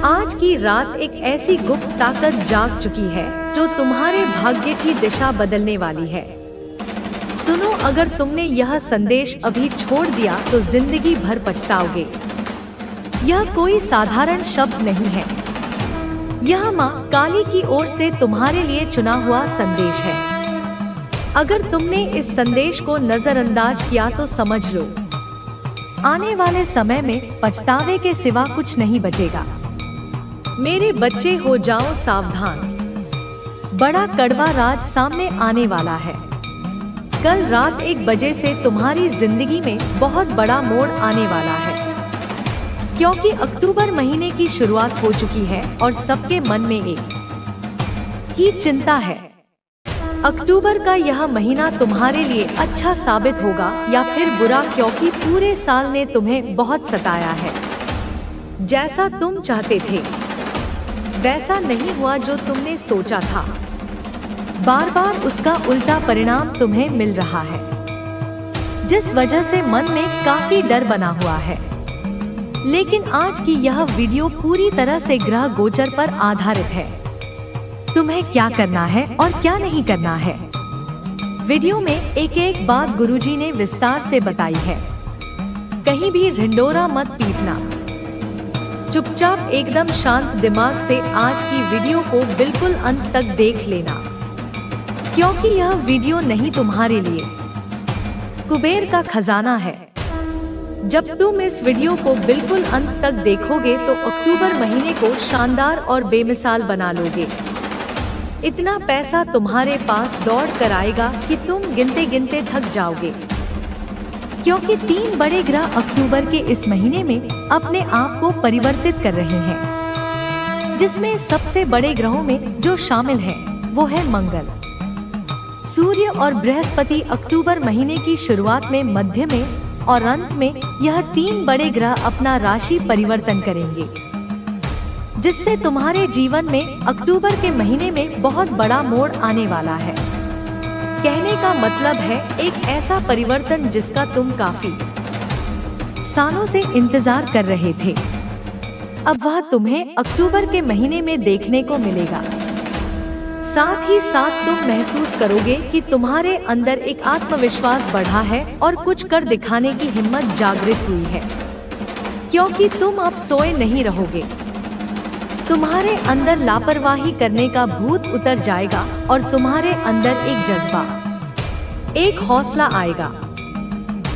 आज की रात एक ऐसी गुप्त ताकत जाग चुकी है जो तुम्हारे भाग्य की दिशा बदलने वाली है। सुनो, अगर तुमने यह संदेश अभी छोड़ दिया तो जिंदगी भर पछताओगे। यह कोई साधारण शब्द नहीं है, यह माँ काली की ओर से तुम्हारे लिए चुना हुआ संदेश है। अगर तुमने इस संदेश को नजरअंदाज किया तो समझ लो, आने वाले समय में पछतावे के सिवा कुछ नहीं बचेगा। मेरे बच्चे, हो जाओ सावधान, बड़ा कड़वा राज सामने आने वाला है। कल रात 1 बजे से तुम्हारी जिंदगी में बहुत बड़ा मोड़ आने वाला है, क्योंकि अक्टूबर महीने की शुरुआत हो चुकी है और सबके मन में एक ही चिंता है। अक्टूबर का यह महीना तुम्हारे लिए अच्छा साबित होगा या फिर बुरा, क्योंकि पूरे साल ने तुम्हें बहुत सताया है। जैसा तुम चाहते थे वैसा नहीं हुआ जो तुमने सोचा था। बार बार उसका उल्टा परिणाम तुम्हें मिल रहा है, जिस वजह से मन में काफी डर बना हुआ है। लेकिन आज की यह वीडियो पूरी तरह से ग्रह गोचर पर आधारित है। तुम्हें क्या करना है और क्या नहीं करना है, वीडियो में एक एक बात गुरुजी ने विस्तार से बताई है। कहीं भी ढिंडोरा मत पीटना, चुपचाप एकदम शांत दिमाग से आज की वीडियो को बिल्कुल अंत तक देख लेना, क्योंकि यह वीडियो नहीं तुम्हारे लिए कुबेर का खजाना है। जब तुम इस वीडियो को बिल्कुल अंत तक देखोगे तो अक्टूबर महीने को शानदार और बेमिसाल बना लोगे। इतना पैसा तुम्हारे पास दौड़ कर आएगा कि तुम गिनते गिनते थक जाओगे, क्योंकि 3 बड़े ग्रह अक्टूबर के इस महीने में अपने आप को परिवर्तित कर रहे हैं, जिसमें सबसे बड़े ग्रहों में जो शामिल हैं वो है मंगल, सूर्य और बृहस्पति। अक्टूबर महीने की शुरुआत में, मध्य में और अंत में यह 3 बड़े ग्रह अपना राशि परिवर्तन करेंगे, जिससे तुम्हारे जीवन में अक्टूबर के महीने में बहुत बड़ा मोड़ आने वाला है। कहने का मतलब है एक ऐसा परिवर्तन जिसका तुम काफी सालों से इंतजार कर रहे थे, अब वह तुम्हें अक्टूबर के महीने में देखने को मिलेगा। साथ ही साथ तुम महसूस करोगे कि तुम्हारे अंदर एक आत्मविश्वास बढ़ा है और कुछ कर दिखाने की हिम्मत जागृत हुई है, क्योंकि तुम अब सोए नहीं रहोगे। तुम्हारे अंदर लापरवाही करने का भूत उतर जाएगा और तुम्हारे अंदर एक जज्बा, एक हौसला आएगा।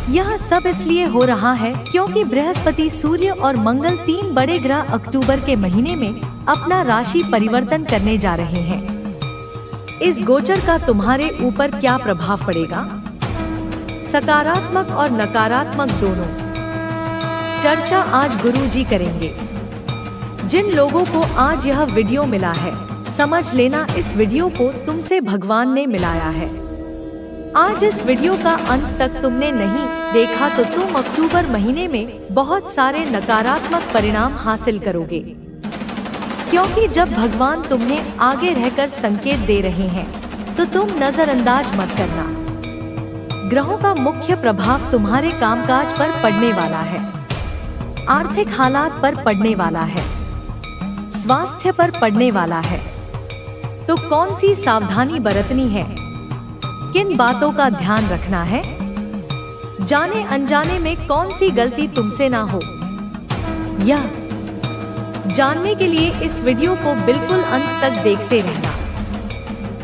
यह सब इसलिए हो रहा है क्योंकि बृहस्पति, सूर्य और मंगल 3 बड़े ग्रह अक्टूबर के महीने में अपना राशि परिवर्तन करने जा रहे हैं। इस गोचर का तुम्हारे ऊपर क्या प्रभाव पड़ेगा, सकारात्मक और नकारात्मक दोनों, चर्चा आज गुरुजी करेंगे। जिन लोगों को आज यह वीडियो मिला है, समझ लेना इस वीडियो को तुमसे भगवान ने मिलाया है। आज इस वीडियो का अंत तक तुमने नहीं देखा तो तुम अक्टूबर महीने में बहुत सारे नकारात्मक परिणाम हासिल करोगे, क्योंकि जब भगवान तुम्हें आगे रहकर संकेत दे रहे हैं तो तुम नजरअंदाज मत करना। ग्रहों का मुख्य प्रभाव तुम्हारे कामकाज पर पड़ने वाला है, आर्थिक हालात पर पड़ने वाला है, स्वास्थ्य पर पड़ने वाला है। तो कौन सी सावधानी बरतनी है, किन बातों का ध्यान रखना है, जाने अनजाने में कौन सी गलती तुमसे ना हो, यह जानने के लिए इस वीडियो को बिल्कुल अंत तक देखते रहना।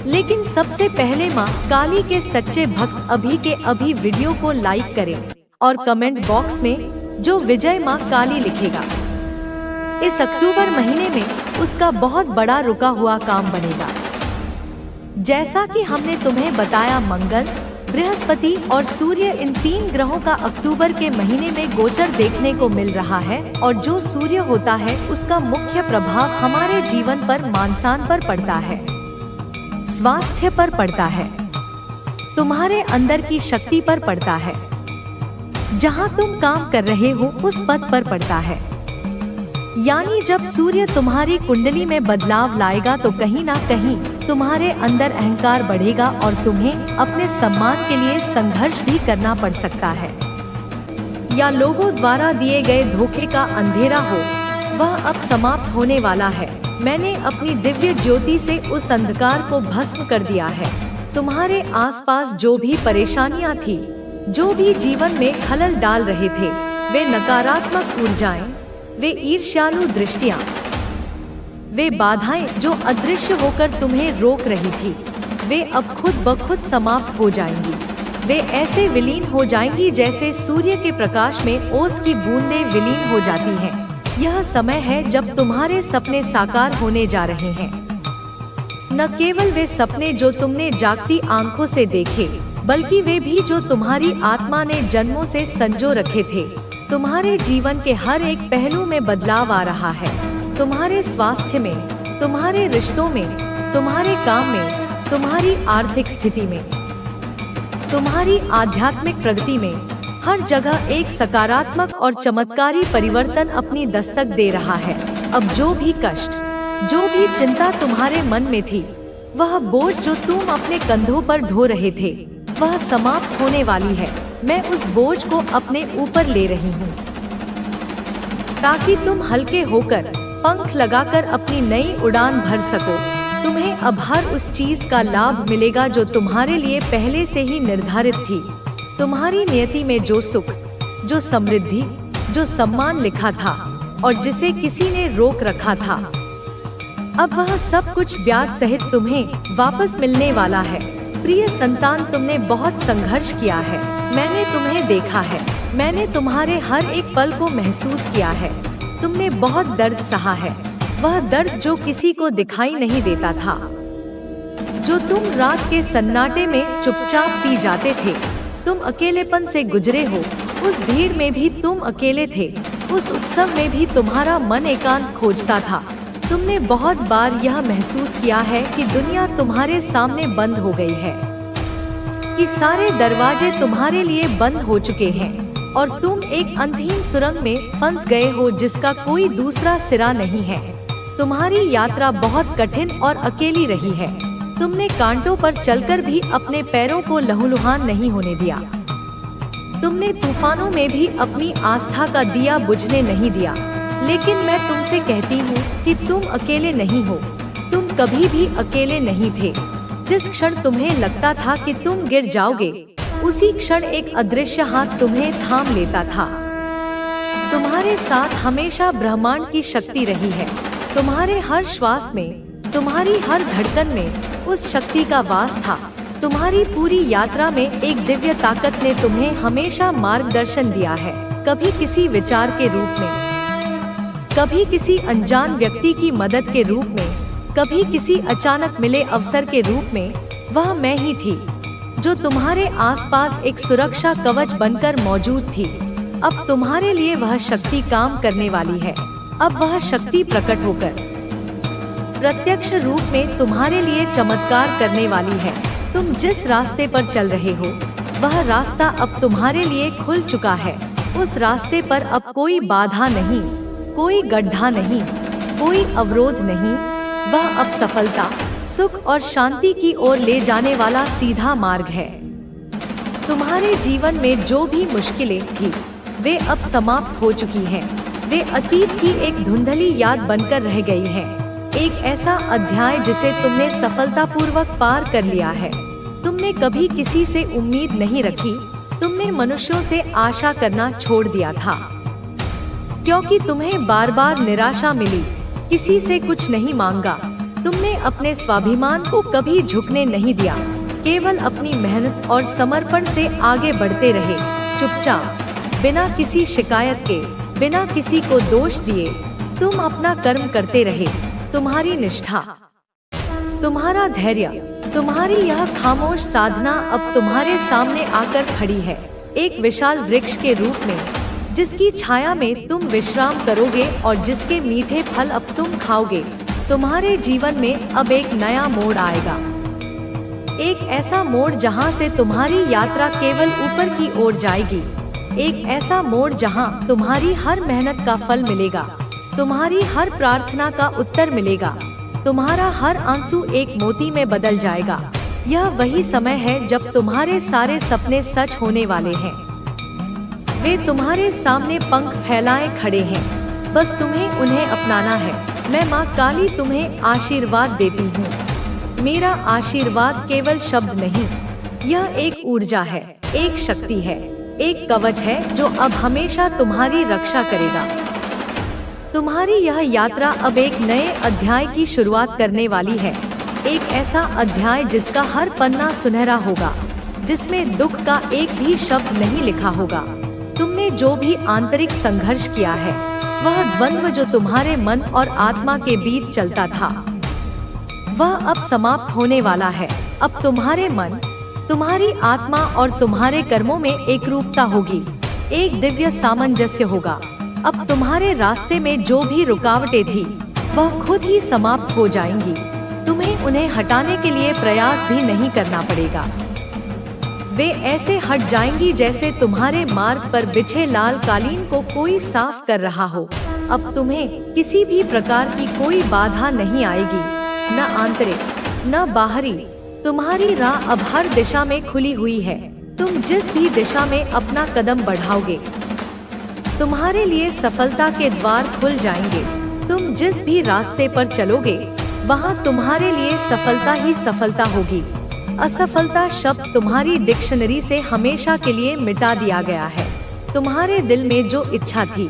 लेकिन सबसे पहले माँ काली के सच्चे भक्त अभी के अभी वीडियो को लाइक करें और कमेंट बॉक्स में जो विजय माँ काली लिखेगा, इस अक्टूबर महीने में उसका बहुत बड़ा रुका हुआ काम बनेगा। जैसा कि हमने तुम्हें बताया, मंगल, बृहस्पति और सूर्य, इन 3 ग्रहों का अक्टूबर के महीने में गोचर देखने को मिल रहा है। और जो सूर्य होता है उसका मुख्य प्रभाव हमारे जीवन पर, मानसान पर पड़ता है, स्वास्थ्य पर पड़ता है, तुम्हारे अंदर की शक्ति पर पड़ता है, जहां तुम काम कर रहे हो उस पद पर पड़ता है। यानी जब सूर्य तुम्हारी कुंडली में बदलाव लाएगा तो कहीं ना कहीं तुम्हारे अंदर अहंकार बढ़ेगा और तुम्हें अपने सम्मान के लिए संघर्ष भी करना पड़ सकता है, या लोगों द्वारा दिए गए धोखे का अंधेरा हो वह अब समाप्त होने वाला है। मैंने अपनी दिव्य ज्योति से उस अंधकार को भस्म कर दिया है। तुम्हारे आसपास जो भी परेशानियां थी, जो भी जीवन में खलल डाल रहे थे, वे नकारात्मक ऊर्जाएं, वे ईर्ष्यालु दृष्टियां, वे बाधाएं जो अदृश्य होकर तुम्हें रोक रही थी, वे अब खुद ब खुद समाप्त हो जाएंगी। वे ऐसे विलीन हो जाएंगी जैसे सूर्य के प्रकाश में ओस की बूंदें विलीन हो जाती हैं। यह समय है जब तुम्हारे सपने साकार होने जा रहे हैं। न केवल वे सपने जो तुमने जागती आंखों से देखे, बल्कि वे भी जो तुम्हारी आत्मा ने जन्मों से संजो रखे थे। तुम्हारे जीवन के हर एक पहलू में बदलाव आ रहा है। तुम्हारे स्वास्थ्य में, तुम्हारे रिश्तों में, तुम्हारे काम में, तुम्हारी आर्थिक स्थिति में, तुम्हारी आध्यात्मिक प्रगति में, हर जगह एक सकारात्मक और चमत्कारी परिवर्तन अपनी दस्तक दे रहा है। अब जो भी कष्ट, जो भी चिंता तुम्हारे मन में थी, वह बोझ जो तुम अपने कंधों पर ढो रहे थे, वह समाप्त होने वाली है। मैं उस बोझ को अपने ऊपर ले रही हूँ, ताकि तुम हल्के होकर पंख लगाकर अपनी नई उड़ान भर सको। तुम्हें अब हर उस चीज का लाभ मिलेगा जो तुम्हारे लिए पहले से ही निर्धारित थी। तुम्हारी नियति में जो सुख, जो समृद्धि, जो सम्मान लिखा था और जिसे किसी ने रोक रखा था, अब वह सब कुछ ब्याज सहित तुम्हें वापस मिलने वाला है। प्रिय संतान, तुमने बहुत संघर्ष किया है। मैंने तुम्हें देखा है। मैंने तुम्हारे हर एक पल को महसूस किया है। तुमने बहुत दर्द सहा है, वह दर्द जो किसी को दिखाई नहीं देता था, जो तुम रात के सन्नाटे में चुपचाप पी जाते थे। तुम अकेलेपन से गुजरे हो। उस भीड़ में भी तुम अकेले थे। उस उत्सव में भी तुम्हारा मन एकांत खोजता था। तुमने बहुत बार यह महसूस किया है कि दुनिया तुम्हारे सामने बंद हो गई है, कि सारे दरवाजे तुम्हारे लिए बंद हो चुके हैं और तुम एक अंधहीन सुरंग में फंस गए हो जिसका कोई दूसरा सिरा नहीं है। तुम्हारी यात्रा बहुत कठिन और अकेली रही है। तुमने कांटों पर चलकर भी अपने पैरों को लहूलुहान नहीं होने दिया। तुमने तूफानों में भी अपनी आस्था का दिया बुझने नहीं दिया। लेकिन मैं तुमसे कहती हूँ कि तुम अकेले नहीं हो। तुम कभी भी अकेले नहीं थे। जिस क्षण तुम्हें लगता था कि तुम गिर जाओगे, उसी क्षण एक अदृश्य हाथ तुम्हें थाम लेता था। तुम्हारे साथ हमेशा ब्रह्मांड की शक्ति रही है। तुम्हारे हर श्वास में, तुम्हारी हर धड़कन में उस शक्ति का वास था। तुम्हारी पूरी यात्रा में एक दिव्य ताकत ने तुम्हें हमेशा मार्गदर्शन दिया है। कभी किसी विचार के रूप में, कभी किसी अनजान व्यक्ति की मदद के रूप में, कभी किसी अचानक मिले अवसर के रूप में। वह मैं ही थी जो तुम्हारे आसपास एक सुरक्षा कवच बनकर मौजूद थी। अब तुम्हारे लिए वह शक्ति काम करने वाली है। अब वह शक्ति प्रकट होकर प्रत्यक्ष रूप में तुम्हारे लिए चमत्कार करने वाली है। तुम जिस रास्ते पर चल रहे हो, वह रास्ता अब तुम्हारे लिए खुल चुका है। उस रास्ते पर अब कोई बाधा नहीं, कोई गड्ढा नहीं, कोई अवरोध नहीं। वह अब सफलता, सुख और शांति की ओर ले जाने वाला सीधा मार्ग है। तुम्हारे जीवन में जो भी मुश्किलें थी, वे अब समाप्त हो चुकी हैं। वे अतीत की एक धुंधली याद बनकर रह गई हैं। एक ऐसा अध्याय जिसे तुमने सफलतापूर्वक पार कर लिया है। तुमने कभी किसी से उम्मीद नहीं रखी। तुमने मनुष्यों से आशा करना छोड़ दिया था, क्योंकि तुम्हें बार बार निराशा मिली। किसी से कुछ नहीं मांगा। तुमने अपने स्वाभिमान को कभी झुकने नहीं दिया। केवल अपनी मेहनत और समर्पण से आगे बढ़ते रहे, चुपचाप, बिना किसी शिकायत के, बिना किसी को दोष दिए। तुम अपना कर्म करते रहे। तुम्हारी निष्ठा, तुम्हारा धैर्य, तुम्हारी यह खामोश साधना अब तुम्हारे सामने आकर खड़ी है, एक विशाल वृक्ष के रूप में, जिसकी छाया में तुम विश्राम करोगे और जिसके मीठे फल अब तुम खाओगे। तुम्हारे जीवन में अब एक नया मोड़ आएगा, एक ऐसा मोड़ जहां से तुम्हारी यात्रा केवल ऊपर की ओर जाएगी। एक ऐसा मोड़ जहां तुम्हारी हर मेहनत का फल मिलेगा, तुम्हारी हर प्रार्थना का उत्तर मिलेगा, तुम्हारा हर आंसू एक मोती में बदल जाएगा। यह वही समय है जब तुम्हारे सारे सपने सच होने वाले हैं। वे तुम्हारे सामने पंख फैलाए खड़े हैं। बस तुम्हें उन्हें अपनाना है। मैं माँ काली तुम्हें आशीर्वाद देती हूँ। मेरा आशीर्वाद केवल शब्द नहीं, यह एक ऊर्जा है, एक शक्ति है, एक कवच है जो अब हमेशा तुम्हारी रक्षा करेगा। तुम्हारी यह यात्रा अब एक नए अध्याय की शुरुआत करने वाली है। एक ऐसा अध्याय जिसका हर पन्ना सुनहरा होगा, जिसमें दुख का एक भी शब्द नहीं लिखा होगा। तुमने जो भी आंतरिक संघर्ष किया है, वह द्वंद्व जो तुम्हारे मन और आत्मा के बीच चलता था, वह अब समाप्त होने वाला है। अब तुम्हारे मन, तुम्हारी आत्मा और तुम्हारे कर्मों में एक रूपता होगी, एक दिव्य सामंजस्य होगा। अब तुम्हारे रास्ते में जो भी रुकावटें थी, वह खुद ही समाप्त हो जाएंगी। तुम्हें उन्हें हटाने के लिए प्रयास भी नहीं करना पड़ेगा। वे ऐसे हट जाएंगी जैसे तुम्हारे मार्ग पर बिछे लाल कालीन को कोई साफ कर रहा हो। अब तुम्हें किसी भी प्रकार की कोई बाधा नहीं आएगी, न आंतरिक न बाहरी। तुम्हारी राह अब हर दिशा में खुली हुई है। तुम जिस भी दिशा में अपना कदम बढ़ाओगे, तुम्हारे लिए सफलता के द्वार खुल जाएंगे। तुम जिस भी रास्ते पर चलोगे, वहाँ तुम्हारे लिए सफलता ही सफलता होगी। असफलता शब्द तुम्हारी डिक्शनरी से हमेशा के लिए मिटा दिया गया है। तुम्हारे दिल में जो इच्छा थी,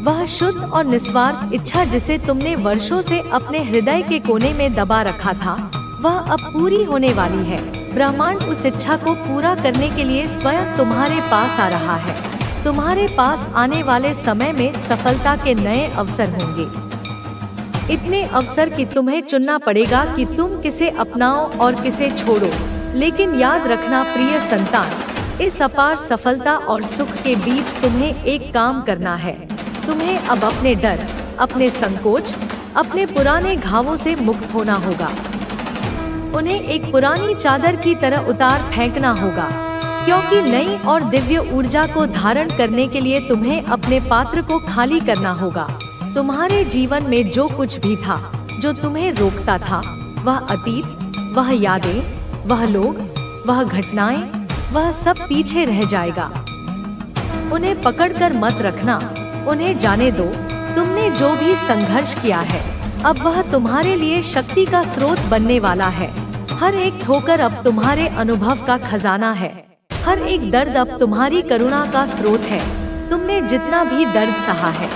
वह शुद्ध और निस्वार्थ इच्छा जिसे तुमने वर्षों से अपने हृदय के कोने में दबा रखा था, वह अब पूरी होने वाली है। ब्रह्मांड उस इच्छा को पूरा करने के लिए स्वयं तुम्हारे पास आ रहा है। तुम्हारे पास आने वाले समय में सफलता के नए अवसर होंगे। इतने अवसर कि तुम्हें चुनना पड़ेगा कि तुम किसे अपनाओ और किसे छोड़ो। लेकिन याद रखना प्रिय संतान, इस अपार सफलता और सुख के बीच तुम्हें एक काम करना है। तुम्हें अब अपने डर, अपने संकोच, अपने पुराने घावों से मुक्त होना होगा। उन्हें एक पुरानी चादर की तरह उतार फेंकना होगा, क्योंकि नई और दिव्य ऊर्जा को धारण करने के लिए तुम्हें अपने पात्र को खाली करना होगा। तुम्हारे जीवन में जो कुछ भी था, जो तुम्हें रोकता था, वह अतीत, वह यादें, वह लोग, वह घटनाएं, वह सब पीछे रह जाएगा। उन्हें पकड़कर मत रखना, उन्हें जाने दो। तुमने जो भी संघर्ष किया है, अब वह तुम्हारे लिए शक्ति का स्रोत बनने वाला है। हर एक ठोकर अब तुम्हारे अनुभव का खजाना है। हर एक दर्द अब तुम्हारी करुणा का स्रोत है। तुमने जितना भी दर्द सहा है,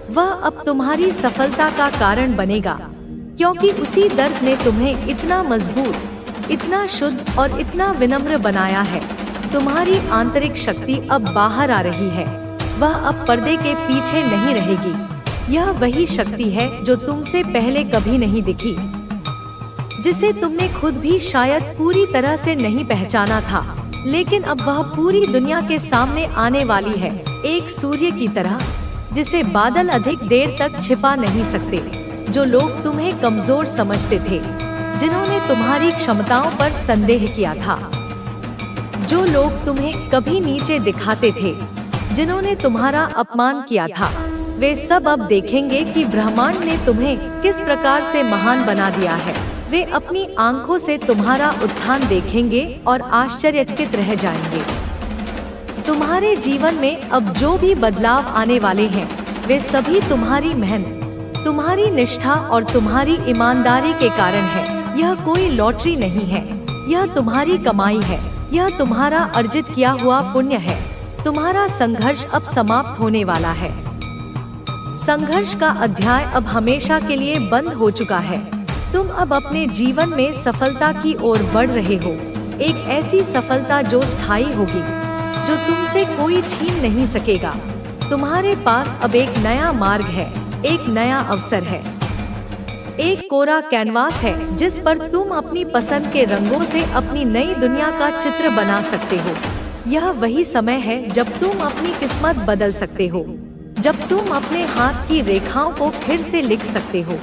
वह अब तुम्हारी सफलता का कारण बनेगा, क्योंकि उसी दर्द ने तुम्हें इतना मजबूत, इतना शुद्ध और इतना विनम्र बनाया है। तुम्हारी आंतरिक शक्ति अब बाहर आ रही है। वह अब पर्दे के पीछे नहीं रहेगी। यह वही शक्ति है जो तुमसे पहले कभी नहीं दिखी, जिसे तुमने खुद भी शायद पूरी तरह से नहीं पहचाना था, लेकिन अब वह पूरी दुनिया के सामने आने वाली है, एक सूर्य की तरह, जिसे बादल अधिक देर तक छिपा नहीं सकते। जो लोग तुम्हें कमजोर समझते थे, जिन्होंने तुम्हारी क्षमताओं पर संदेह किया था, जो लोग तुम्हें कभी नीचे दिखाते थे, जिन्होंने तुम्हारा अपमान किया था, वे सब अब देखेंगे कि ब्रह्मांड ने तुम्हें किस प्रकार से महान बना दिया है। वे अपनी आंखों से तुम्हारा उत्थान देखेंगे और आश्चर्यचकित रह जाएंगे। तुम्हारे जीवन में अब जो भी बदलाव आने वाले हैं, वे सभी तुम्हारी मेहनत, तुम्हारी निष्ठा और तुम्हारी ईमानदारी के कारण है। यह कोई लॉटरी नहीं है, यह तुम्हारी कमाई है, यह तुम्हारा अर्जित किया हुआ पुण्य है। तुम्हारा संघर्ष अब समाप्त होने वाला है। संघर्ष का अध्याय अब हमेशा के लिए बंद हो चुका है। तुम अब अपने जीवन में सफलता की ओर बढ़ रहे हो, एक ऐसी सफलता जो स्थायी होगी, जो तुमसे कोई छीन नहीं सकेगा। तुम्हारे पास अब एक नया मार्ग है, एक नया अवसर है, एक कोरा कैनवास है जिस पर तुम अपनी पसंद के रंगों से अपनी नई दुनिया का चित्र बना सकते हो। यह वही समय है जब तुम अपनी किस्मत बदल सकते हो, जब तुम अपने हाथ की रेखाओं को फिर से लिख सकते हो।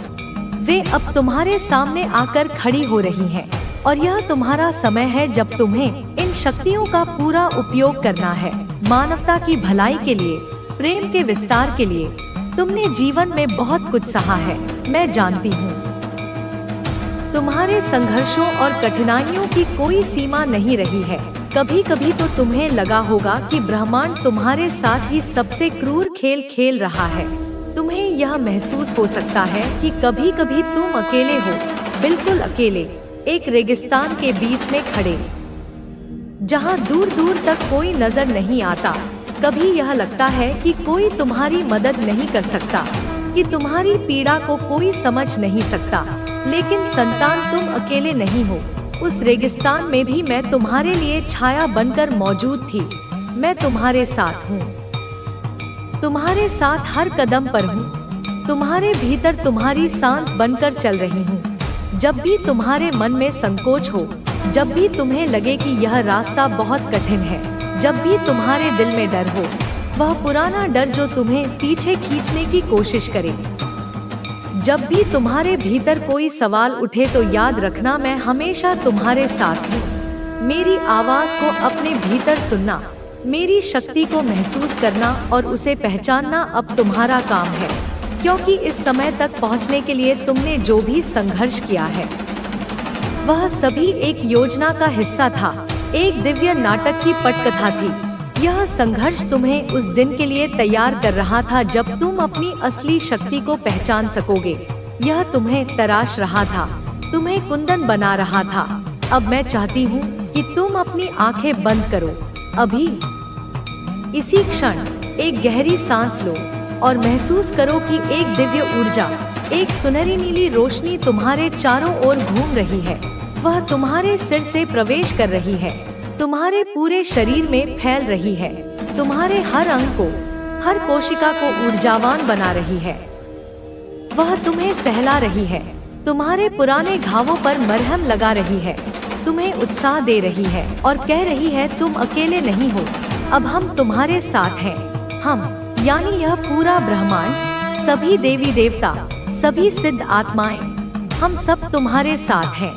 वे अब तुम्हारे सामने आकर खड़ी हो रही हैं, और यह तुम्हारा समय है जब तुम्हें इन शक्तियों का पूरा उपयोग करना है, मानवता की भलाई के लिए, प्रेम के विस्तार के लिए। तुमने जीवन में बहुत कुछ सहा है, मैं जानती हूँ। तुम्हारे संघर्षों और कठिनाइयों की कोई सीमा नहीं रही है। कभी कभी तो तुम्हें लगा होगा कि ब्रह्मांड तुम्हारे साथ ही सबसे क्रूर खेल खेल रहा है। तुम्हें यह महसूस हो सकता है कि कभी कभी तुम अकेले हो, बिल्कुल अकेले, एक रेगिस्तान के बीच में खड़े, जहां दूर दूर तक कोई नजर नहीं आता। कभी यह लगता है कि कोई तुम्हारी मदद नहीं कर सकता, कि तुम्हारी पीड़ा को कोई समझ नहीं सकता। लेकिन संतान, तुम अकेले नहीं हो। उस रेगिस्तान में भी मैं तुम्हारे लिए छाया बनकर मौजूद थी। मैं तुम्हारे साथ हूँ, तुम्हारे साथ हर कदम पर हूँ, तुम्हारे भीतर तुम्हारी सांस बनकर चल रही हूँ। जब भी तुम्हारे मन में संकोच हो, जब भी तुम्हें लगे कि यह रास्ता बहुत कठिन है, जब भी तुम्हारे दिल में डर हो, वह पुराना डर जो तुम्हें पीछे खींचने की कोशिश करे, जब भी तुम्हारे भीतर कोई सवाल उठे, तो याद रखना, मैं हमेशा तुम्हारे साथ हूँ। मेरी आवाज को अपने भीतर सुनना, मेरी शक्ति को महसूस करना और उसे पहचानना अब तुम्हारा काम है। क्योंकि इस समय तक पहुँचने के लिए तुमने जो भी संघर्ष किया है, वह सभी एक योजना का हिस्सा था, एक दिव्य नाटक की पटकथा थी। यह संघर्ष तुम्हें उस दिन के लिए तैयार कर रहा था जब तुम अपनी असली शक्ति को पहचान सकोगे। यह तुम्हें तराश रहा था, तुम्हें कुंदन बना रहा था। अब मैं चाहती हूँ कि तुम अपनी आंखें बंद करो, अभी, इसी क्षण एक गहरी सांस लो और महसूस करो कि एक दिव्य ऊर्जा, एक सुनहरी नीली रोशनी तुम्हारे चारों ओर घूम रही है। वह तुम्हारे सिर से प्रवेश कर रही है, तुम्हारे पूरे शरीर में फैल रही है, तुम्हारे हर अंग को, हर कोशिका को ऊर्जावान बना रही है। वह तुम्हें सहला रही है, तुम्हारे पुराने घावों पर मरहम लगा रही है, तुम्हें उत्साह दे रही है और कह रही है, तुम अकेले नहीं हो, अब हम तुम्हारे साथ हैं। हम, यानी यह पूरा ब्रह्मांड, सभी देवी देवता, सभी सिद्ध आत्माएं, हम सब तुम्हारे साथ हैं।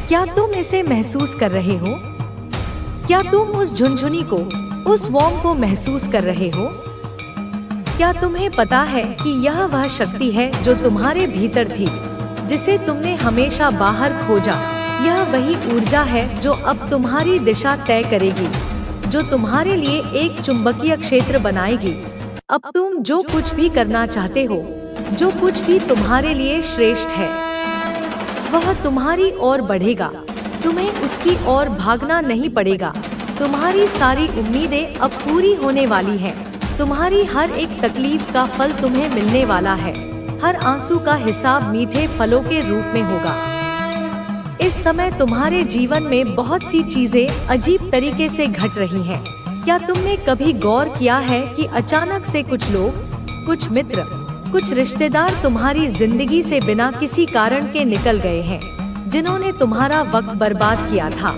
क्या तुम इसे महसूस कर रहे हो? क्या तुम उस झुनझुनी को, उस वॉर्म को महसूस कर रहे हो? क्या तुम्हें पता है कि यह वह शक्ति है जो तुम्हारे भीतर थी, जिसे तुमने हमेशा बाहर खोजा? यह वही ऊर्जा है जो अब तुम्हारी दिशा तय करेगी, जो तुम्हारे लिए एक चुंबकीय क्षेत्र बनाएगी। अब तुम जो कुछ भी करना चाहते हो, जो कुछ भी तुम्हारे लिए श्रेष्ठ है, वह तुम्हारी ओर बढ़ेगा। तुम्हें उसकी ओर भागना नहीं पड़ेगा। तुम्हारी सारी उम्मीदें अब पूरी होने वाली हैं। तुम्हारी हर एक तकलीफ का फल तुम्हें मिलने वाला है। हर आंसू का हिसाब मीठे फलों के रूप में होगा। इस समय तुम्हारे जीवन में बहुत सी चीजें अजीब तरीके से घट रही हैं। क्या तुमने कभी गौर किया है कि अचानक से कुछ लोग, कुछ मित्र, कुछ रिश्तेदार तुम्हारी जिंदगी से बिना किसी कारण के निकल गए हैं, जिन्होंने तुम्हारा वक्त बर्बाद किया था,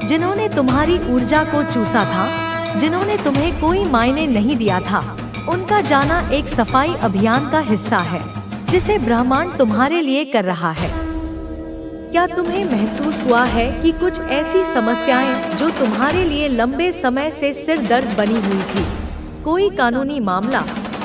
जिन्होंने तुम्हारी ऊर्जा को चूसा था, जिन्होंने तुम्हें कोई मायने नहीं दिया था। उनका जाना एक सफाई अभियान का हिस्सा है, जिसे ब्रह्मांड तुम्हारे लिए कर रहा है। क्या तुम्हें महसूस हुआ है कि कुछ ऐसी समस्याएं जो तुम्हारे लिए लंबे समय से सिर दर्द बनी हुई थी, कोई कानूनी मामला,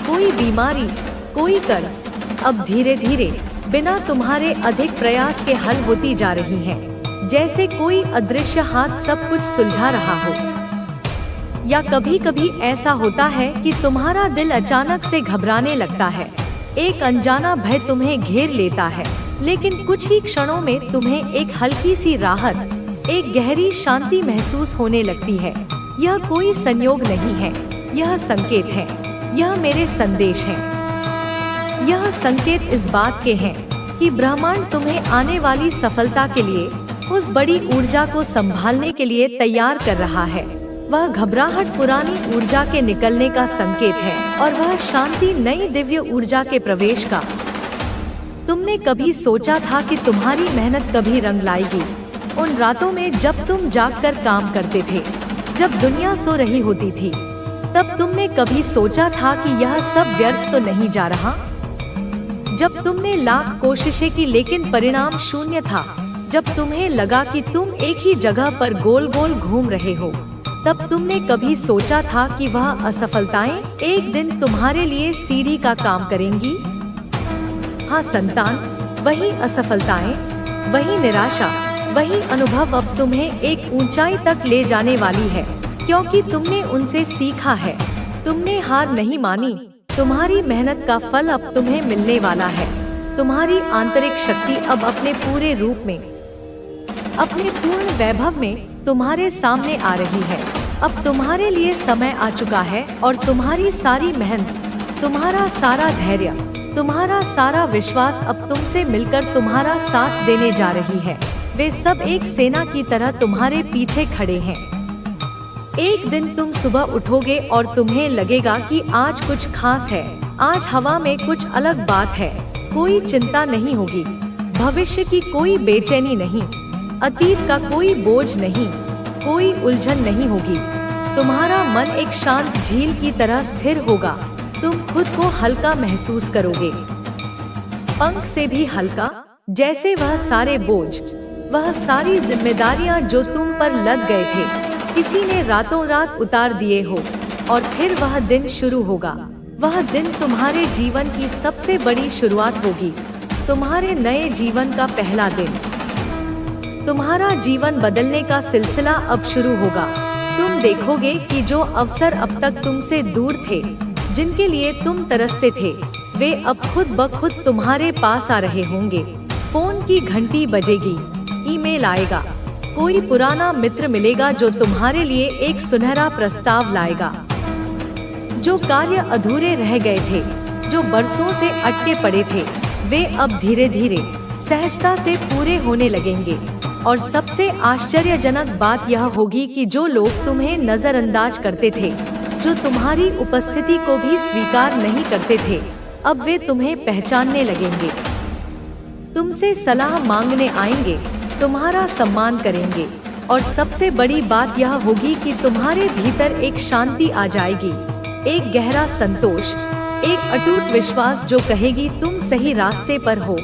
कोई बीमारी, कोई कर्ज, अब धीरे धीरे बिना तुम्हारे अधिक प्रयास के हल होती जा रही हैं, जैसे कोई अदृश्य हाथ सब कुछ सुलझा रहा हो। या कभी कभी ऐसा होता है कि तुम्हारा दिल अचानक से घबराने लगता है, एक अनजाना भय तुम्हें घेर लेता है, लेकिन कुछ ही क्षणों में तुम्हें एक हल्की सी राहत, एक गहरी शांति महसूस होने लगती है। यह कोई संयोग नहीं है, यह संकेत है, यह मेरे संदेश है। यह संकेत इस बात के हैं कि ब्रह्मांड तुम्हें आने वाली सफलता के लिए, उस बड़ी ऊर्जा को संभालने के लिए तैयार कर रहा है। वह घबराहट पुरानी ऊर्जा के निकलने का संकेत है और वह शांति नई दिव्य ऊर्जा के प्रवेश का। तुमने कभी सोचा था कि तुम्हारी मेहनत कभी रंग लाएगी? उन रातों में जब तुम जागकर काम करते थे, जब दुनिया सो रही होती थी, तब तुमने कभी सोचा था कि यह सब व्यर्थ तो नहीं जा रहा? जब तुमने लाख कोशिशें की लेकिन परिणाम शून्य था, जब तुम्हें लगा कि तुम एक ही जगह पर गोल गोल घूम रहे हो, तब तुमने कभी सोचा था कि वह असफलताएं एक दिन तुम्हारे लिए सीढ़ी का काम करेंगी? हाँ संतान, वही असफलताएं, वही निराशा, वही अनुभव अब तुम्हें एक ऊंचाई तक ले जाने वाली है, क्योंकि तुमने उनसे सीखा है, तुमने हार नहीं मानी। तुम्हारी मेहनत का फल अब तुम्हें मिलने वाला है। तुम्हारी आंतरिक शक्ति अब अपने पूरे रूप में, अपने पूर्ण वैभव में तुम्हारे सामने आ रही है। अब तुम्हारे लिए समय आ चुका है और तुम्हारी सारी मेहनत, तुम्हारा सारा धैर्य, तुम्हारा सारा विश्वास अब तुमसे मिलकर तुम्हारा साथ देने जा रही है। वे सब एक सेना की तरह तुम्हारे पीछे खड़े हैं। एक दिन तुम सुबह उठोगे और तुम्हें लगेगा कि आज कुछ खास है, आज हवा में कुछ अलग बात है। कोई चिंता नहीं होगी, भविष्य की कोई बेचैनी नहीं, अतीत का कोई बोझ नहीं, कोई उलझन नहीं होगी। तुम्हारा मन एक शांत झील की तरह स्थिर होगा। तुम खुद को हल्का महसूस करोगे, पंख से भी हल्का, जैसे वह सारे बोझ, वह सारी जिम्मेदारियां जो तुम पर लद गए थे, किसी ने रातों रात उतार दिए हो। और फिर वह दिन शुरू होगा। वह दिन तुम्हारे जीवन की सबसे बड़ी शुरुआत होगी, तुम्हारे नए जीवन का पहला दिन। तुम्हारा जीवन बदलने का सिलसिला अब शुरू होगा। तुम देखोगे कि जो अवसर अब तक तुमसे दूर थे, जिनके लिए तुम तरसते थे, वे अब खुद ब खुद तुम्हारे पास आ रहे होंगे। फोन की घंटी बजेगी, ईमेल आएगा, कोई पुराना मित्र मिलेगा जो तुम्हारे लिए एक सुनहरा प्रस्ताव लाएगा। जो कार्य अधूरे रह गए थे, जो बरसों से अटके पड़े थे, वे अब धीरे धीरे सहजता से पूरे होने लगेंगे। और सबसे आश्चर्यजनक बात यह होगी कि जो लोग तुम्हें नजरअंदाज करते थे, जो तुम्हारी उपस्थिति को भी स्वीकार नहीं करते थे, अब वे तुम्हें पहचानने लगेंगे, तुमसे सलाह मांगने आएंगे, तुम्हारा सम्मान करेंगे। और सबसे बड़ी बात यह होगी कि तुम्हारे भीतर एक शांति आ जाएगी, एक गहरा संतोष, एक अटूट विश्वास जो कहेगी तुम सही रास्ते पर हो,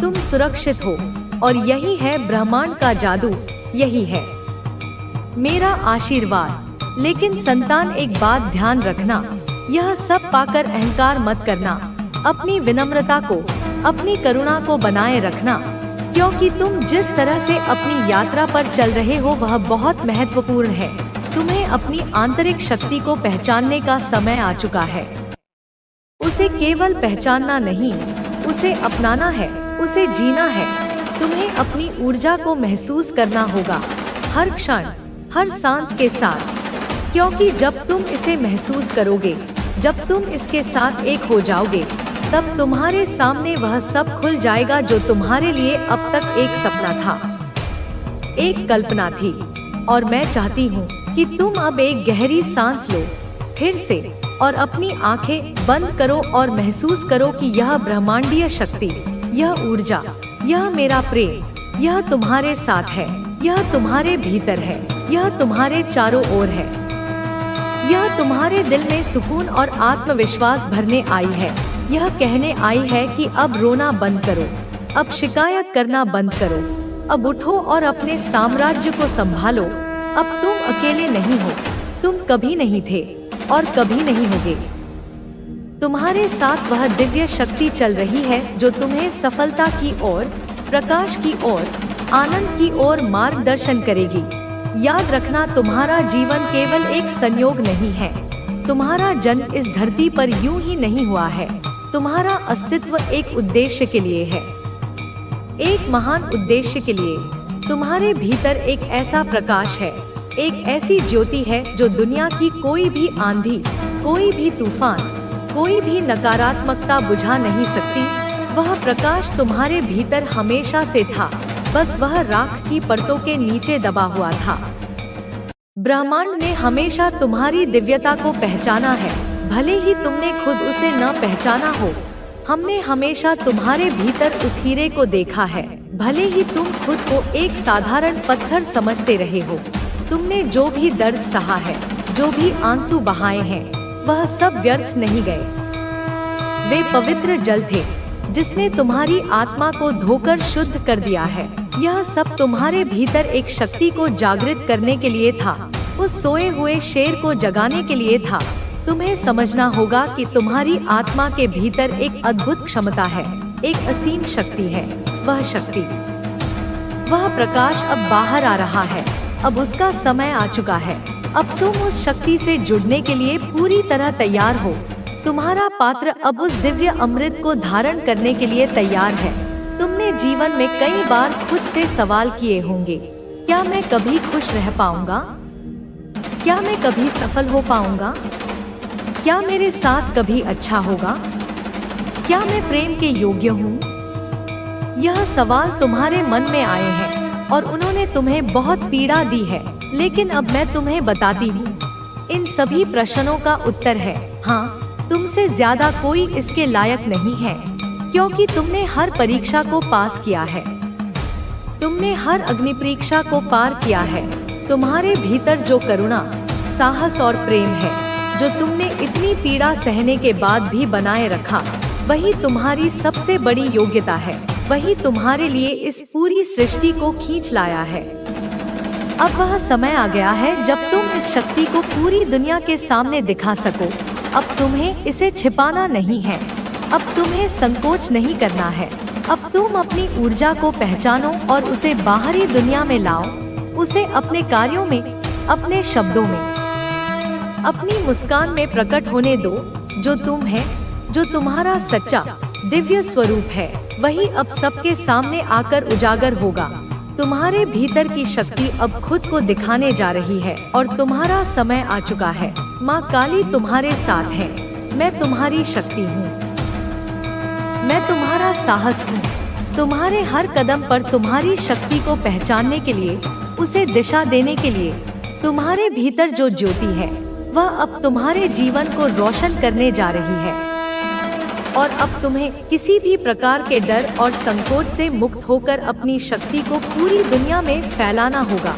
तुम सुरक्षित हो। और यही है ब्रह्मांड का जादू, यही है मेरा आशीर्वाद। लेकिन संतान, एक बात ध्यान रखना, यह सब पाकर अहंकार मत करना। अपनी विनम्रता को, अपनी करुणा को बनाए रखना, क्योंकि तुम जिस तरह से अपनी यात्रा पर चल रहे हो वह बहुत महत्वपूर्ण है। तुम्हें अपनी आंतरिक शक्ति को पहचानने का समय आ चुका है। उसे केवल पहचानना नहीं, उसे अपनाना है, उसे जीना है। तुम्हें अपनी ऊर्जा को महसूस करना होगा, हर क्षण, हर सांस के साथ। क्योंकि जब तुम इसे महसूस करोगे, जब तुम इसके साथ एक हो जाओगे, तब तुम्हारे सामने वह सब खुल जाएगा जो तुम्हारे लिए अब तक एक सपना था, एक कल्पना थी। और मैं चाहती हूँ कि तुम अब एक गहरी सांस लो फिर से, और अपनी आंखें बंद करो और महसूस करो कि यह ब्रह्मांडीय शक्ति, यह ऊर्जा, यह मेरा प्रेम, यह तुम्हारे साथ है, यह तुम्हारे भीतर है, यह तुम्हारे चारों ओर है। यह तुम्हारे दिल में सुकून और आत्मविश्वास भरने आई है। यह कहने आई है कि अब रोना बंद करो, अब शिकायत करना बंद करो, अब उठो और अपने साम्राज्य को संभालो। अब तुम अकेले नहीं हो, तुम कभी नहीं थे और कभी नहीं होगे। तुम्हारे साथ वह दिव्य शक्ति चल रही है जो तुम्हें सफलता की ओर, प्रकाश की ओर, आनंद की ओर मार्गदर्शन करेगी। याद रखना, तुम्हारा जीवन केवल एक संयोग नहीं है। तुम्हारा जन्म इस धरती पर यूं ही नहीं हुआ है। तुम्हारा अस्तित्व एक उद्देश्य के लिए है, एक महान उद्देश्य के लिए। तुम्हारे भीतर एक ऐसा प्रकाश है, एक ऐसी ज्योति है जो दुनिया की कोई भी आंधी, कोई भी तूफान, कोई भी नकारात्मकता बुझा नहीं सकती। वह प्रकाश तुम्हारे भीतर हमेशा से था, बस वह राख की परतों के नीचे दबा हुआ था। ब्रह्मांड ने हमेशा तुम्हारी दिव्यता को पहचाना है, भले ही तुमने खुद उसे न पहचाना हो। हमने हमेशा तुम्हारे भीतर उस हीरे को देखा है, भले ही तुम खुद को एक साधारण पत्थर समझते रहे हो। तुमने जो भी दर्द सहा है, जो भी आंसू बहाए हैं, वह सब व्यर्थ नहीं गए। वे पवित्र जल थे जिसने तुम्हारी आत्मा को धोकर शुद्ध कर दिया है। यह सब तुम्हारे भीतर एक शक्ति को जागृत करने के लिए था, उस सोए हुए शेर को जगाने के लिए था। तुम्हें समझना होगा कि तुम्हारी आत्मा के भीतर एक अद्भुत क्षमता है, एक असीम शक्ति है। वह शक्ति वह प्रकाश अब बाहर आ रहा है। अब उसका समय आ चुका है। अब तुम उस शक्ति से जुड़ने के लिए पूरी तरह तैयार हो। तुम्हारा पात्र अब उस दिव्य अमृत को धारण करने के लिए तैयार है। तुमने जीवन में कई बार खुद से सवाल किए होंगे, क्या मैं कभी खुश रह पाऊंगा? क्या मैं कभी सफल हो पाऊंगा? क्या मेरे साथ कभी अच्छा होगा? क्या मैं प्रेम के योग्य हूँ? यह सवाल तुम्हारे मन में आए हैं और उन्होंने तुम्हें बहुत पीड़ा दी है। लेकिन अब मैं तुम्हें बताती हूँ, इन सभी प्रश्नों का उत्तर है हाँ। तुमसे ज्यादा कोई इसके लायक नहीं है, क्योंकि तुमने हर परीक्षा को पास किया है। तुमने हर अग्नि परीक्षा को पार किया है। तुम्हारे भीतर जो करुणा, साहस और प्रेम है, जो तुमने इतनी पीड़ा सहने के बाद भी बनाए रखा, वही तुम्हारी सबसे बड़ी योग्यता है। वही तुम्हारे लिए इस पूरी सृष्टि को खींच लाया है। अब वह समय आ गया है जब तुम इस शक्ति को पूरी दुनिया के सामने दिखा सको। अब तुम्हें इसे छिपाना नहीं है। अब तुम्हें संकोच नहीं करना है। अब तुम अपनी ऊर्जा को पहचानो और उसे बाहरी दुनिया में लाओ। उसे अपने कार्यों में, अपने शब्दों में, अपनी मुस्कान में प्रकट होने दो। जो तुम है, जो तुम्हारा सच्चा दिव्य स्वरूप है, वही अब सबके सामने आकर उजागर होगा। तुम्हारे भीतर की शक्ति अब खुद को दिखाने जा रही है और तुम्हारा समय आ चुका है। माँ काली तुम्हारे साथ है। मैं तुम्हारी शक्ति हूँ। मैं तुम्हारा साहस हूँ। तुम्हारे हर कदम पर तुम्हारी शक्ति को पहचानने के लिए, उसे दिशा देने के लिए, तुम्हारे भीतर जो ज्योति है, वह अब तुम्हारे जीवन को रोशन करने जा रही है। और अब तुम्हें किसी भी प्रकार के डर और संकोच से मुक्त होकर अपनी शक्ति को पूरी दुनिया में फैलाना होगा,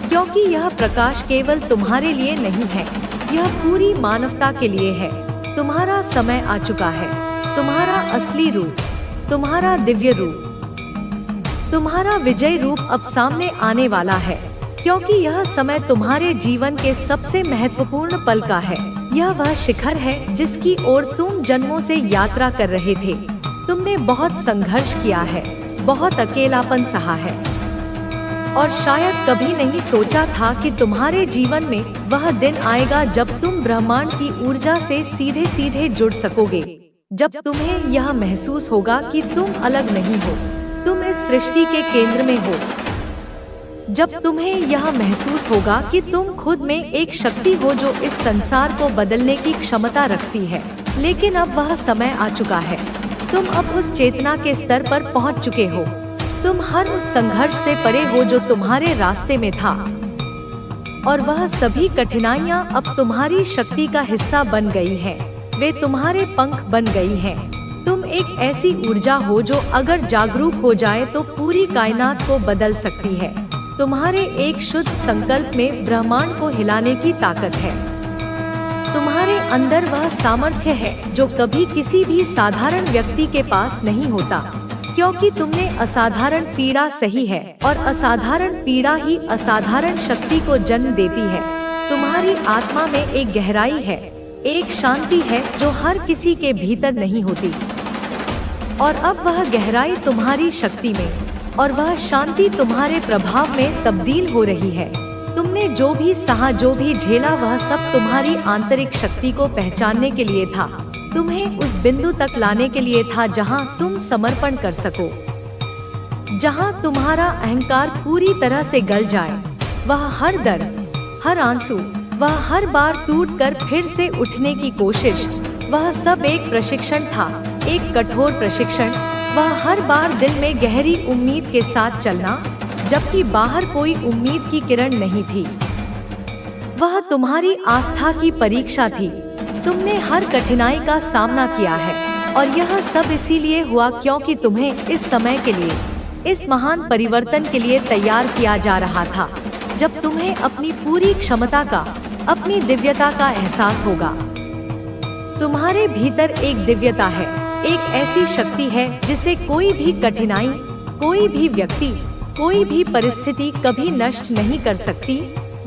क्योंकि यह प्रकाश केवल तुम्हारे लिए नहीं है, यह पूरी मानवता के लिए है। तुम्हारा समय आ चुका है। तुम्हारा असली रूप, तुम्हारा दिव्य रूप, तुम्हारा विजय रूप अब सामने आने वाला है, क्योंकि यह समय तुम्हारे जीवन के सबसे महत्वपूर्ण पल का है। यह वह शिखर है जिसकी ओर तुम जन्मों से यात्रा कर रहे थे। तुमने बहुत संघर्ष किया है, बहुत अकेलापन सहा है, और शायद कभी नहीं सोचा था कि तुम्हारे जीवन में वह दिन आएगा जब तुम ब्रह्मांड की ऊर्जा से सीधे सीधे जुड़ सकोगे। जब तुम्हें यह महसूस होगा कि तुम अलग नहीं हो, तुम इस सृष्टि के केंद्र में हो। जब तुम्हें यह महसूस होगा कि तुम खुद में एक शक्ति हो जो इस संसार को बदलने की क्षमता रखती है। लेकिन अब वह समय आ चुका है। तुम अब उस चेतना के स्तर पर पहुंच चुके हो। तुम हर उस संघर्ष से परे हो जो तुम्हारे रास्ते में था, और वह सभी कठिनाइयां अब तुम्हारी शक्ति का हिस्सा बन गई हैं। वे तुम्हारे पंख बन गई हैं। तुम एक ऐसी ऊर्जा हो जो अगर जागरूक हो जाए तो पूरी कायनात को बदल सकती है। तुम्हारे एक शुद्ध संकल्प में ब्रह्मांड को हिलाने की ताकत है। तुम्हारे अंदर वह सामर्थ्य है जो कभी किसी भी साधारण व्यक्ति के पास नहीं होता, क्योंकि तुमने असाधारण पीड़ा सही है, और असाधारण पीड़ा ही असाधारण शक्ति को जन्म देती है। तुम्हारी आत्मा में एक गहराई है, एक शांति है जो हर किसी के भीतर नहीं होती, और अब वह गहराई तुम्हारी शक्ति में और वह शांति तुम्हारे प्रभाव में तब्दील हो रही है। तुमने जो भी सहा, जो भी झेला, वह सब तुम्हारी आंतरिक शक्ति को पहचानने के लिए था। तुम्हें उस बिंदु तक लाने के लिए था जहां तुम समर्पण कर सको, जहां तुम्हारा अहंकार पूरी तरह से गल जाए। वह हर दर्द, हर आंसू, वह हर बार टूटकर फिर से उठने की कोशिश, वह सब एक प्रशिक्षण था, एक कठोर प्रशिक्षण। वह हर बार दिल में गहरी उम्मीद के साथ चलना, जबकि बाहर कोई उम्मीद की किरण नहीं थी। वह तुम्हारी आस्था की परीक्षा थी। तुमने हर कठिनाई का सामना किया है, और यह सब इसीलिए हुआ क्योंकि तुम्हें इस समय के लिए, इस महान परिवर्तन के लिए तैयार किया जा रहा था, जब तुम्हें अपनी पूरी क्षमता का, अपनी दिव्यता का एहसास होगा। तुम्हारे भीतर एक दिव्यता है, एक ऐसी शक्ति है जिसे कोई भी कठिनाई, कोई भी व्यक्ति, कोई भी परिस्थिति कभी नष्ट नहीं कर सकती।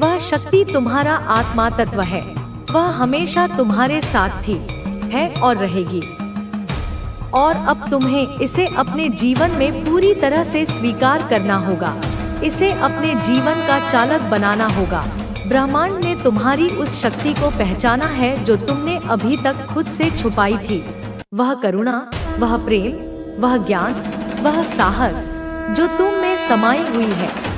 वह शक्ति तुम्हारा आत्मा तत्व है। वह हमेशा तुम्हारे साथ थी, है और रहेगी। और अब तुम्हें इसे अपने जीवन में पूरी तरह से स्वीकार करना होगा। इसे अपने जीवन का चालक बनाना होगा। ब्रह्मांड ने तुम्हारी उस शक्ति को पहचाना है जो तुमने अभी तक खुद से छुपाई थी। वह करुणा, वह प्रेम, वह ज्ञान, वह साहस जो तुम में समाई हुई है।